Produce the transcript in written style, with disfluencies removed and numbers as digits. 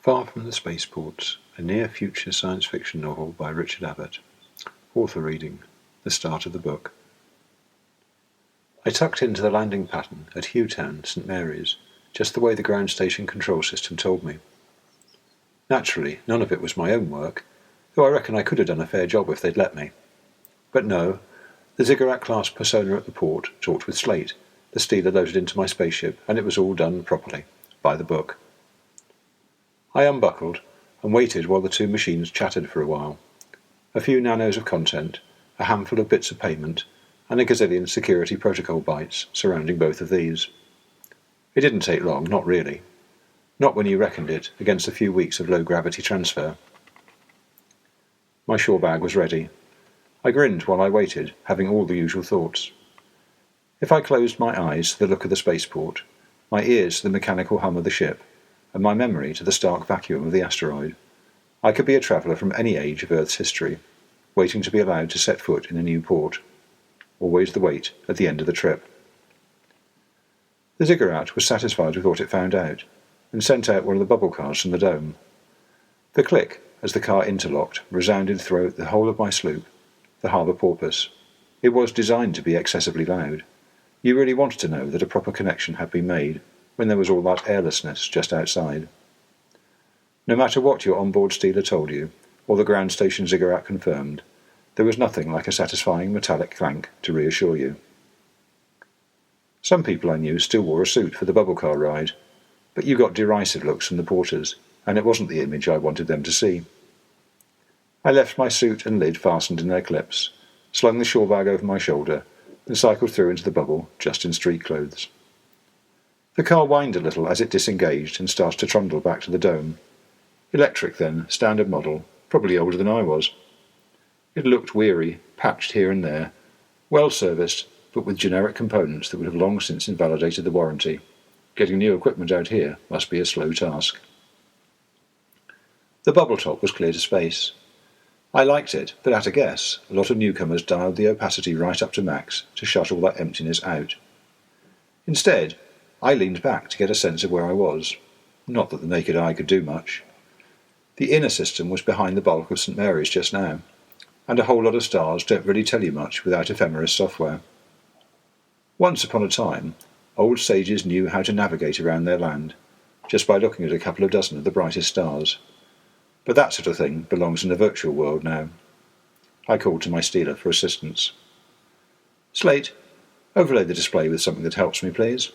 Far from the Spaceports, a near-future science fiction novel by Richard Abbott. Author reading, the start of the book. I tucked into the landing pattern at Hewtown, St Mary's, just the way the ground station control system told me. Naturally, none of it was my own work, though I reckon I could have done a fair job if they'd let me. But no, the Ziggurat-class persona at the port talked with Slate, the stealer loaded into my spaceship, and it was all done properly, by the book. I unbuckled and waited while the two machines chatted for a while. A few nanos of content, a handful of bits of payment, and a gazillion security protocol bytes surrounding both of these. It didn't take long, not really. Not when you reckoned it against a few weeks of low-gravity transfer. My shore bag was ready. I grinned while I waited, having all the usual thoughts. If I closed my eyes to the look of the spaceport, my ears to the mechanical hum of the ship, and my memory to the stark vacuum of the asteroid, I could be a traveller from any age of Earth's history, waiting to be allowed to set foot in a new port. Always the wait at the end of the trip. The Ziggurat was satisfied with what it found out, and sent out one of the bubble cars from the dome. The click, as the car interlocked, resounded throughout the whole of my sloop, the harbour porpoise. It was designed to be excessively loud. You really wanted to know that a proper connection had been made, when there was all that airlessness just outside. No matter what your onboard stealer told you, or the ground station Ziggurat confirmed, there was nothing like a satisfying metallic clank to reassure you. Some people I knew still wore a suit for the bubble car ride, but you got derisive looks from the porters, and it wasn't the image I wanted them to see. I left my suit and lid fastened in their clips, slung the shore bag over my shoulder, and cycled through into the bubble just in street clothes. The car whined a little as it disengaged and started to trundle back to the dome. Electric then, standard model, probably older than I was. It looked weary, patched here and there, well serviced, but with generic components that would have long since invalidated the warranty. Getting new equipment out here must be a slow task. The bubble top was clear to space. I liked it, but at a guess, a lot of newcomers dialed the opacity right up to max to shut all that emptiness out. Instead, I leaned back to get a sense of where I was. Not that the naked eye could do much. The inner system was behind the bulk of St Mary's just now, and a whole lot of stars don't really tell you much without ephemeris software. Once upon a time, old sages knew how to navigate around their land, just by looking at a couple of dozen of the brightest stars. But that sort of thing belongs in the virtual world now. I called to my stealer for assistance. Slate, overlay the display with something that helps me, please.